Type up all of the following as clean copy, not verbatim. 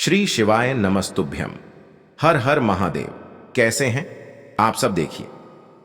श्री शिवाय नमस्तुभ्यम। हर हर महादेव। कैसे हैं आप सब? देखिए,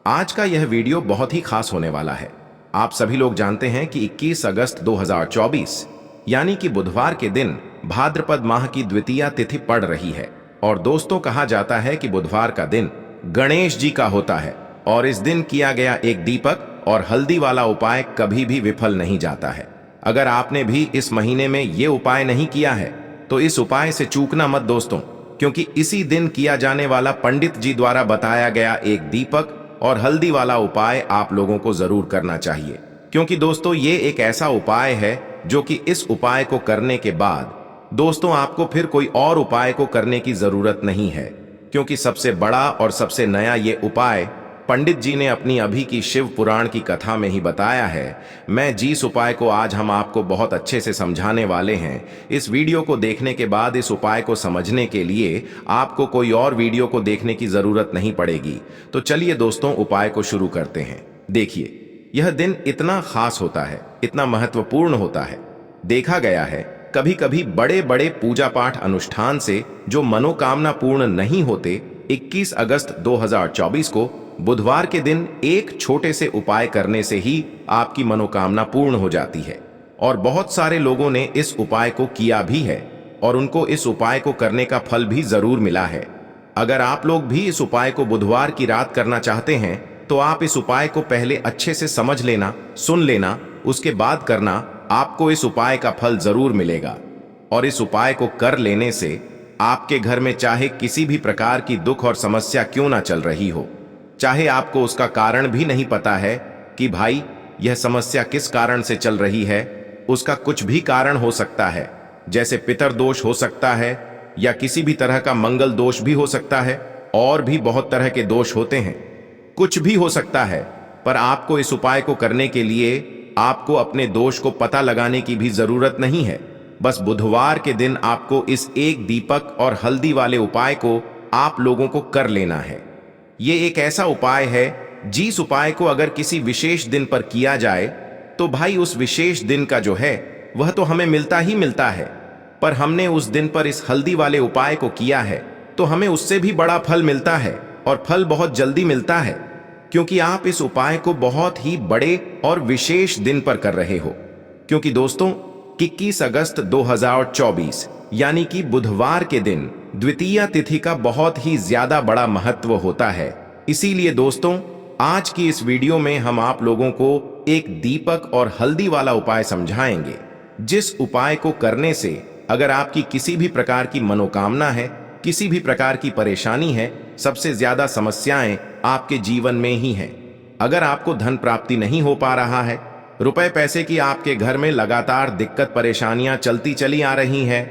आज का यह वीडियो बहुत ही खास होने वाला है। आप सभी लोग जानते हैं कि 21 अगस्त 2024 यानी कि बुधवार के दिन भाद्रपद माह की द्वितीया तिथि पड़ रही है। और दोस्तों, कहा जाता है कि बुधवार का दिन गणेश जी का होता है और इस दिन किया गया एक दीपक और हल्दी वाला उपाय कभी भी विफल नहीं जाता है। अगर आपने भी इस महीने में ये उपाय नहीं किया है तो इस उपाय से चूकना मत दोस्तों, क्योंकि इसी दिन किया जाने वाला पंडित जी द्वारा बताया गया एक दीपक और हल्दी वाला उपाय आप लोगों को जरूर करना चाहिए। क्योंकि दोस्तों, ये एक ऐसा उपाय है जो कि इस उपाय को करने के बाद दोस्तों आपको फिर कोई और उपाय को करने की जरूरत नहीं है, क्योंकि सबसे बड़ा और सबसे नया ये उपाय पंडित जी ने अपनी अभी की शिव पुराण की कथा में ही बताया है। मैं जिस उपाय को आज हम आपको बहुत अच्छे से समझाने वाले हैं, इस वीडियो को देखने के बाद इस उपाय को समझने के लिए आपको कोई और वीडियो को देखने की जरूरत नहीं पड़ेगी। तो चलिए दोस्तों, उपाय को शुरू करते हैं। देखिए, यह दिन इतना खास होता है, इतना महत्वपूर्ण होता है। देखा गया है कभी कभी बड़े बड़े पूजा पाठ अनुष्ठान से जो मनोकामना पूर्ण नहीं होते, 21 अगस्त 2024 को बुधवार के दिन एक छोटे से उपाय करने से ही आपकी मनोकामना पूर्ण हो जाती है। और बहुत सारे लोगों ने इस उपाय को किया भी है और उनको इस उपाय को करने का फल भी जरूर मिला है। अगर आप लोग भी इस उपाय को बुधवार की रात करना चाहते हैं तो आप इस उपाय को पहले अच्छे से समझ लेना, सुन लेना, उसके बाद करना। आपको इस उपाय का फल जरूर मिलेगा। और इस उपाय को कर लेने से आपके घर में चाहे किसी भी प्रकार की दुख और समस्या क्यों ना चल रही हो, चाहे आपको उसका कारण भी नहीं पता है कि भाई यह समस्या किस कारण से चल रही है, उसका कुछ भी कारण हो सकता है। जैसे पितर दोष हो सकता है या किसी भी तरह का मंगल दोष भी हो सकता है, और भी बहुत तरह के दोष होते हैं, कुछ भी हो सकता है। पर आपको इस उपाय को करने के लिए आपको अपने दोष को पता लगाने की भी जरूरत नहीं है। बस बुधवार के दिन आपको इस एक दीपक और हल्दी वाले उपाय को आप लोगों को कर लेना है। ये एक ऐसा उपाय है जिस उपाय को अगर किसी विशेष दिन पर किया जाए तो भाई उस विशेष दिन का जो है वह तो हमें मिलता ही मिलता है। पर हमने उस दिन पर इस हल्दी वाले उपाय को किया है तो हमें उससे भी बड़ा फल मिलता है, और फल बहुत जल्दी मिलता है, क्योंकि आप इस उपाय को बहुत ही बड़े और विशेष दिन पर कर रहे हो। क्योंकि दोस्तों, 21 अगस्त 2024 यानी कि बुधवार के दिन द्वितीया तिथि का बहुत ही ज्यादा बड़ा महत्व होता है। इसीलिए दोस्तों, आज की इस वीडियो में हम आप लोगों को एक दीपक और हल्दी वाला उपाय समझाएंगे, जिस उपाय को करने से अगर आपकी किसी भी प्रकार की मनोकामना है, किसी भी प्रकार की परेशानी है, सबसे ज्यादा समस्याएं आपके जीवन में ही हैं। अगर आपको धन प्राप्ति नहीं हो पा रहा है, रुपए पैसे की आपके घर में लगातार दिक्कत परेशानियां चलती चली आ रही हैं,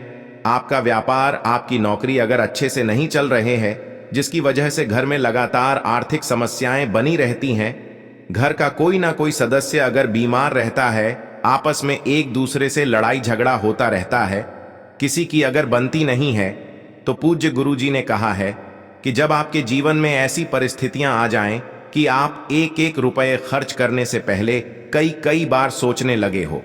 आपका व्यापार, आपकी नौकरी अगर अच्छे से नहीं चल रहे हैं, जिसकी वजह से घर में लगातार आर्थिक समस्याएं बनी रहती हैं, घर का कोई ना कोई सदस्य अगर बीमार रहता है, आपस में एक दूसरे से लड़ाई झगड़ा होता रहता है, किसी की अगर बनती नहीं है, तो पूज्य गुरुजी ने कहा है कि जब आपके जीवन में ऐसी परिस्थितियां आ जाएं कि आप एक एक रुपये खर्च करने से पहले कई कई बार सोचने लगे हो,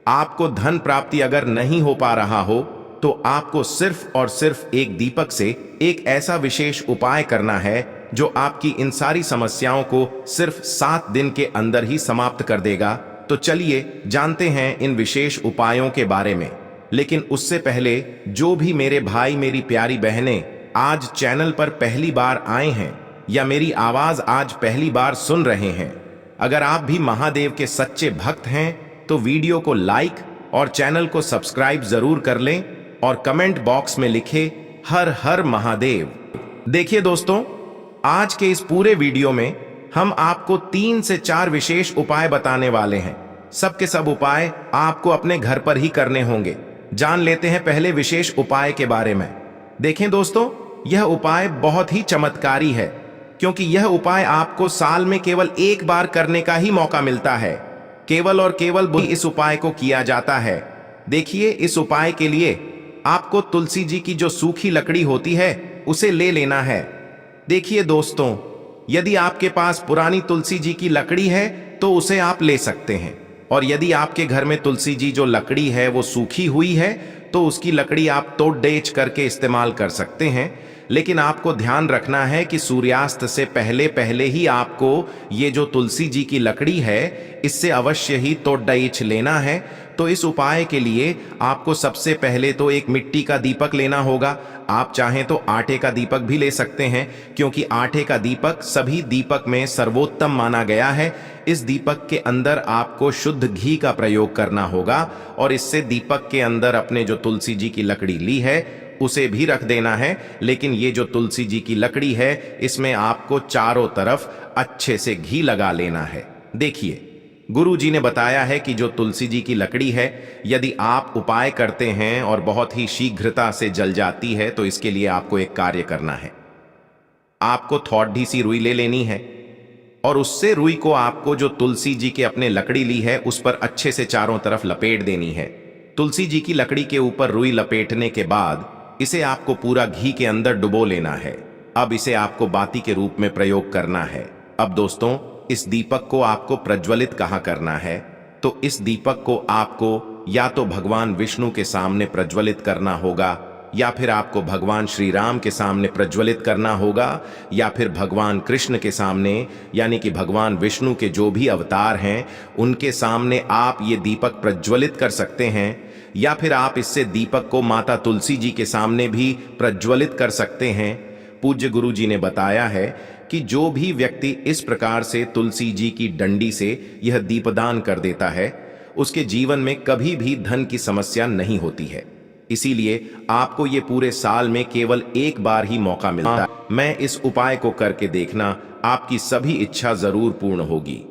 आपको धन प्राप्ति अगर नहीं हो पा रहा हो, तो आपको सिर्फ और सिर्फ एक दीपक से एक ऐसा विशेष उपाय करना है जो आपकी इन सारी समस्याओं को सिर्फ 7 दिन के अंदर ही समाप्त कर देगा। तो चलिए जानते हैं इन विशेष उपायों के बारे में। लेकिन उससे पहले, जो भी मेरे भाई मेरी प्यारी बहनें आज चैनल पर पहली बार आए हैं या मेरी आवाज आज पहली बार सुन रहे हैं, अगर आप भी महादेव के सच्चे भक्त हैं तो वीडियो को लाइक और चैनल को सब्सक्राइब जरूर कर लें और कमेंट बॉक्स में लिखे हर हर महादेव। देखिए दोस्तों, आज के इस पूरे वीडियो में हम आपको 3 से 4 विशेष उपाय बताने वाले हैं। सब के सब उपाय आपको अपने घर पर ही करने होंगे। जान लेते हैं पहले विशेष उपाय के बारे में। देखें दोस्तों, यह उपाय बहुत ही चमत्कारी है, क्योंकि यह उपाय आपको साल में केवल एक बार करने का ही मौका मिलता है। केवल और केवल इस उपाय को किया जाता है। देखिए, इस उपाय के लिए आपको तुलसी जी की जो सूखी लकड़ी होती है उसे ले लेना है। देखिए दोस्तों, यदि आपके पास पुरानी तुलसी जी की लकड़ी है तो उसे आप ले सकते हैं, और यदि आपके घर में तुलसी जी जो लकड़ी है वो सूखी हुई है तो उसकी लकड़ी आप तोड़ डेच करके इस्तेमाल कर सकते हैं। लेकिन आपको ध्यान रखना है कि सूर्यास्त से पहले पहले ही आपको ये जो तुलसी जी की लकड़ी है इससे अवश्य ही तोड़ डेच लेना है। तो इस उपाय के लिए आपको सबसे पहले तो एक मिट्टी का दीपक लेना होगा। आप चाहें तो आटे का दीपक भी ले सकते हैं, क्योंकि आटे का दीपक सभी दीपक में सर्वोत्तम माना गया है। इस दीपक के अंदर आपको शुद्ध घी का प्रयोग करना होगा और इससे दीपक के अंदर अपने जो तुलसी जी की लकड़ी ली है उसे भी रख देना है। लेकिन ये जो तुलसी जी की लकड़ी है इसमें आपको चारों तरफ अच्छे से घी लगा लेना है। देखिए, गुरु जी ने बताया है कि जो तुलसी जी की लकड़ी है यदि आप उपाय करते हैं और बहुत ही शीघ्रता से जल जाती है तो इसके लिए आपको एक कार्य करना है। आपको थोड़ी सी रुई ले लेनी है और उससे रुई को आपको जो तुलसी जी के अपने लकड़ी ली है उस पर अच्छे से चारों तरफ लपेट देनी है। तुलसी जी की लकड़ी के ऊपर रुई लपेटने के बाद इसे आपको पूरा घी के अंदर डुबो लेना है। अब इसे आपको बाती के रूप में प्रयोग करना है। अब दोस्तों, इस दीपक को आपको प्रज्वलित कहाँ करना है? तो इस दीपक को आपको या तो भगवान विष्णु के सामने प्रज्वलित करना होगा, या फिर आपको भगवान श्री राम के सामने प्रज्वलित करना होगा, या फिर भगवान कृष्ण के सामने, यानी कि भगवान विष्णु के जो भी अवतार हैं उनके सामने आप ये दीपक प्रज्वलित कर सकते हैं। या फिर आप इससे दीपक को माता तुलसी जी के सामने भी प्रज्वलित कर सकते हैं। पूज्य गुरु जी ने बताया है कि जो भी व्यक्ति इस प्रकार से तुलसी जी की डंडी से यह दीपदान कर देता है उसके जीवन में कभी भी धन की समस्या नहीं होती है। इसीलिए आपको ये पूरे साल में केवल एक बार ही मौका मिलता है। मैं इस उपाय को करके देखना, आपकी सभी इच्छा जरूर पूर्ण होगी।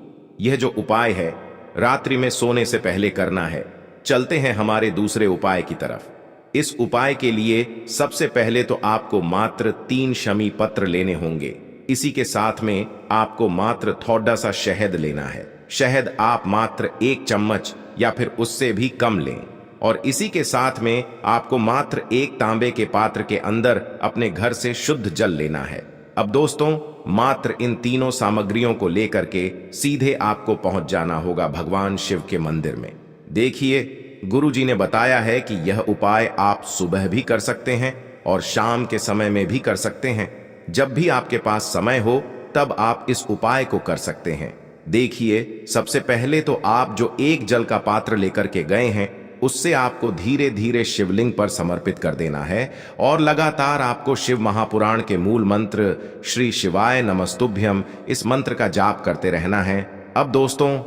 यह जो उपाय है रात्रि में सोने से पहले करना है। चलते हैं हमारे दूसरे उपाय की तरफ। इस उपाय के लिए सबसे पहले तो आपको मात्र 3 शमी पत्र लेने होंगे। इसी के साथ में आपको मात्र थोड़ा सा शहद लेना है। शहद आप मात्र 1 चम्मच या फिर उससे भी कम लें। और इसी के साथ में आपको मात्र 1 तांबे के पात्र के अंदर अपने घर से शुद्ध जल लेना है। अब दोस्तों, मात्र इन तीनों सामग्रियों को लेकर के सीधे आपको पहुंच जाना होगा भगवान शिव के मंदिर में। देखिए, गुरु जी ने बताया है कि यह उपाय आप सुबह भी कर सकते हैं और शाम के समय में भी कर सकते हैं। जब भी आपके पास समय हो तब आप इस उपाय को कर सकते हैं। देखिए, सबसे पहले तो आप जो 1 जल का पात्र लेकर के गए हैं उससे आपको धीरे धीरे शिवलिंग पर समर्पित कर देना है और लगातार आपको शिव महापुराण के मूल मंत्र श्री शिवाय नमस्तुभ्यम इस मंत्र का जाप करते रहना है। अब दोस्तों,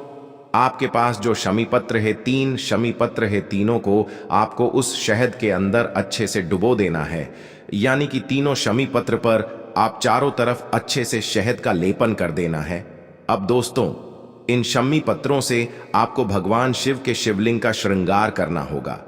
आपके पास जो शमी पत्र है, 3 शमी पत्र है, तीनों को आपको उस शहद के अंदर अच्छे से डुबो देना है। यानी कि तीनों शमी पत्र पर आप चारों तरफ अच्छे से शहद का लेपन कर देना है। अब दोस्तों, इन शमी पत्रों से आपको भगवान शिव के शिवलिंग का श्रृंगार करना होगा।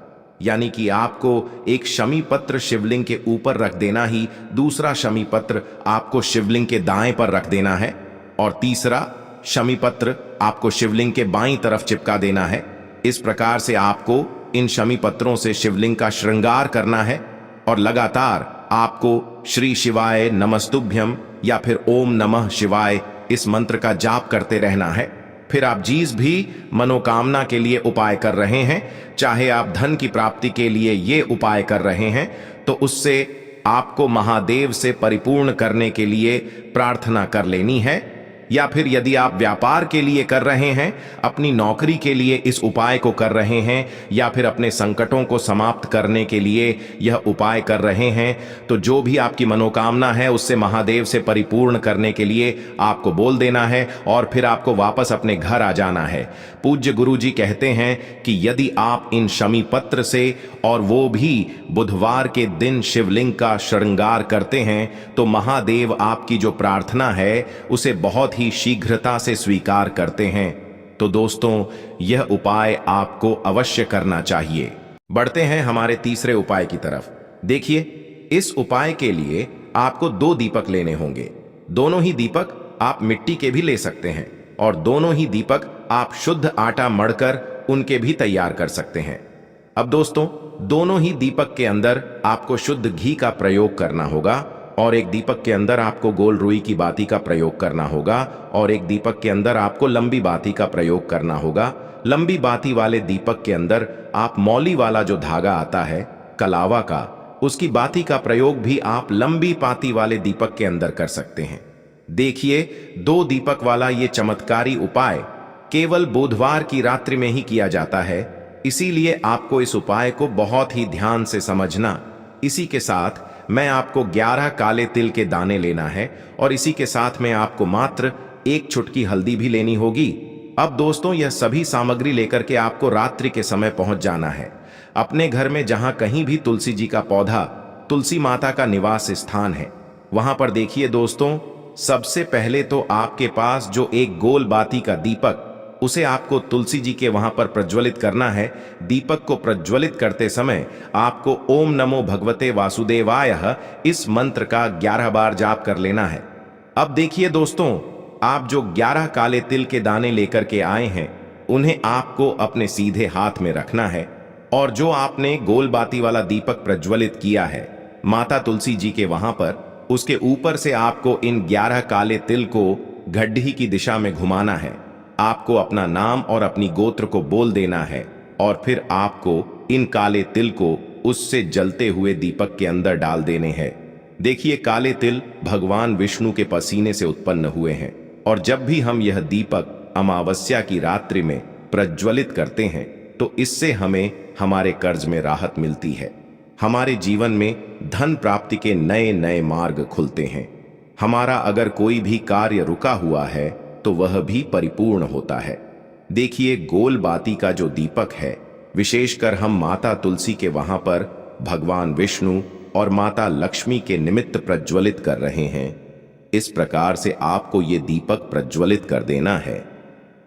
यानी कि आपको एक शमी पत्र शिवलिंग के ऊपर रख देना ही, दूसरा शमी पत्र आपको शिवलिंग के दाएं पर रख देना है और तीसरा शमी पत्र आपको शिवलिंग के बाईं तरफ चिपका देना है। इस प्रकार से आपको इन शमी पत्रों से शिवलिंग का श्रृंगार करना है और लगातार आपको श्री शिवाय नमस्तुभ्यम या फिर ओम नमः शिवाय इस मंत्र का जाप करते रहना है। फिर आप जिस भी मनोकामना के लिए उपाय कर रहे हैं, चाहे आप धन की प्राप्ति के लिए ये उपाय कर रहे हैं, तो उससे आपको महादेव से परिपूर्ण करने के लिए प्रार्थना कर लेनी है। या फिर यदि आप व्यापार के लिए कर रहे हैं, अपनी नौकरी के लिए इस उपाय को कर रहे हैं, या फिर अपने संकटों को समाप्त करने के लिए यह उपाय कर रहे हैं, तो जो भी आपकी मनोकामना है उससे महादेव से परिपूर्ण करने के लिए आपको बोल देना है और फिर आपको वापस अपने घर आ जाना है। पूज्य गुरु जी कहते हैं कि यदि आप इन शमी पत्र से और वो भी बुधवार के दिन शिवलिंग का श्रृंगार करते हैं तो महादेव आपकी जो प्रार्थना है उसे बहुत ही शीघ्रता से स्वीकार करते हैं। तो दोस्तों, यह उपाय आपको अवश्य करना चाहिए। बढ़ते हैं हमारे तीसरे उपाय की तरफ। देखिए, इस उपाय के लिए आपको 2 दीपक लेने होंगे। दोनों ही दीपक आप मिट्टी के भी ले सकते हैं और दोनों ही दीपक आप शुद्ध आटा मढ़कर उनके भी तैयार कर सकते हैं। अब दोस्तों, दोनों ही दीपक के अंदर आपको शुद्ध घी का प्रयोग करना होगा और एक दीपक के अंदर आपको गोल रुई की बाती का प्रयोग करना होगा और एक दीपक के अंदर आपको लंबी बाती का प्रयोग करना होगा। लंबी बाती वाले दीपक के अंदर आप मौली वाला जो धागा आता है कलावा का, उसकी बाती का प्रयोग भी आप लंबी पाती वाले दीपक के अंदर कर सकते हैं। देखिए, 2 दीपक वाला ये चमत्कारी उपाय केवल बुधवार की रात्रि में ही किया जाता है, इसीलिए आपको इस उपाय को बहुत ही ध्यान से समझना। इसी के साथ मैं आपको 11 काले तिल के दाने लेना है और इसी के साथ में आपको मात्र 1 चुटकी हल्दी भी लेनी होगी। अब दोस्तों, यह सभी सामग्री लेकर के आपको रात्रि के समय पहुंच जाना है अपने घर में, जहां कहीं भी तुलसी जी का पौधा, तुलसी माता का निवास स्थान है, वहां पर देखिए दोस्तों, सबसे पहले तो आपके पास जो एक गोल बाती का दीपक, उसे आपको तुलसी जी के वहां पर प्रज्वलित करना है। दीपक को प्रज्वलित करते समय आपको ओम नमो भगवते वासुदेवाय इस मंत्र का 11 बार जाप कर लेना है। अब देखिए दोस्तों, आप जो 11 काले तिल के दाने लेकर के आए हैं, उन्हें आपको अपने सीधे हाथ में रखना है और जो आपने गोल बाती वाला दीपक प्रज्वलित किया है माता तुलसी जी के वहां पर, उसके ऊपर से आपको इन 11 काले तिल को घड्डी की दिशा में घुमाना है। आपको अपना नाम और अपनी गोत्र को बोल देना है और फिर आपको इन काले तिल को उससे जलते हुए दीपक के अंदर डाल देने हैं। देखिए, काले तिल भगवान विष्णु के पसीने से उत्पन्न हुए हैं और जब भी हम यह दीपक अमावस्या की रात्रि में प्रज्वलित करते हैं तो इससे हमें हमारे कर्ज में राहत मिलती है, हमारे जीवन में धन प्राप्ति के नए नए मार्ग खुलते हैं। हमारा अगर कोई भी कार्य रुका हुआ है तो वह भी परिपूर्ण होता है। देखिए, गोल बाती का जो दीपक है, विशेषकर हम माता तुलसी के वहां पर भगवान विष्णु और माता लक्ष्मी के निमित्त प्रज्वलित कर रहे हैं। इस प्रकार से आपको ये दीपक प्रज्वलित कर देना है।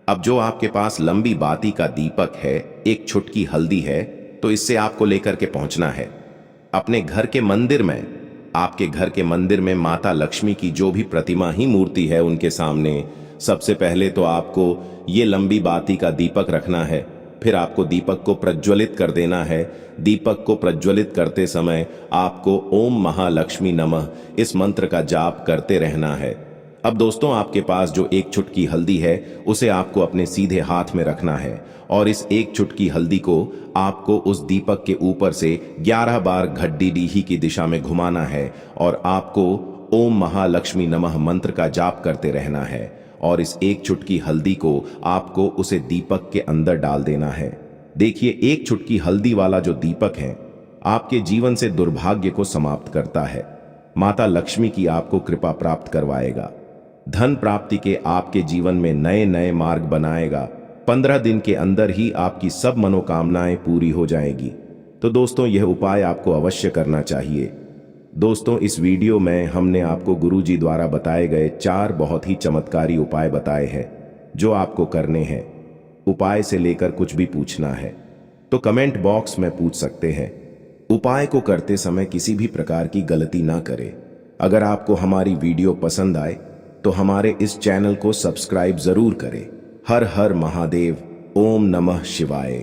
अब जो आपके पास लंबी बाती का दीपक है, 1 चुटकी हल्दी है, तो इससे आपको लेकर के पहुंचना है अपने घर के मंदिर में। आपके घर के मंदिर में माता लक्ष्मी की जो भी प्रतिमा ही मूर्ति है, उनके सामने सबसे पहले तो आपको ये लंबी बाती का दीपक रखना है। फिर आपको दीपक को प्रज्वलित कर देना है। दीपक को प्रज्वलित करते समय आपको ओम महालक्ष्मी नमः इस मंत्र का जाप करते रहना है। अब दोस्तों, आपके पास जो 1 चुटकी हल्दी है, उसे आपको अपने सीधे हाथ में रखना है और इस 1 चुटकी हल्दी को आपको उस दीपक के ऊपर से 11 बार घड्डी की दिशा में घुमाना है और आपको ओम महालक्ष्मी नमः मंत्र का जाप करते रहना है और इस 1 चुटकी हल्दी को आपको उसे दीपक के अंदर डाल देना है। देखिए, 1 चुटकी हल्दी वाला जो दीपक है, आपके जीवन से दुर्भाग्य को समाप्त करता है, माता लक्ष्मी की आपको कृपा प्राप्त करवाएगा, धन प्राप्ति के आपके जीवन में नए नए मार्ग बनाएगा। 15 दिन के अंदर ही आपकी सब मनोकामनाएं पूरी हो जाएगी। तो दोस्तों, यह उपाय आपको अवश्य करना चाहिए। दोस्तों, इस वीडियो में हमने आपको गुरुजी द्वारा बताए गए 4 बहुत ही चमत्कारी उपाय बताए हैं जो आपको करने हैं। उपाय से लेकर कुछ भी पूछना है तो कमेंट बॉक्स में पूछ सकते हैं। उपाय को करते समय किसी भी प्रकार की गलती ना करें। अगर आपको हमारी वीडियो पसंद आए तो हमारे इस चैनल को सब्सक्राइब जरूर करें। हर हर महादेव। ओम नमः शिवाय।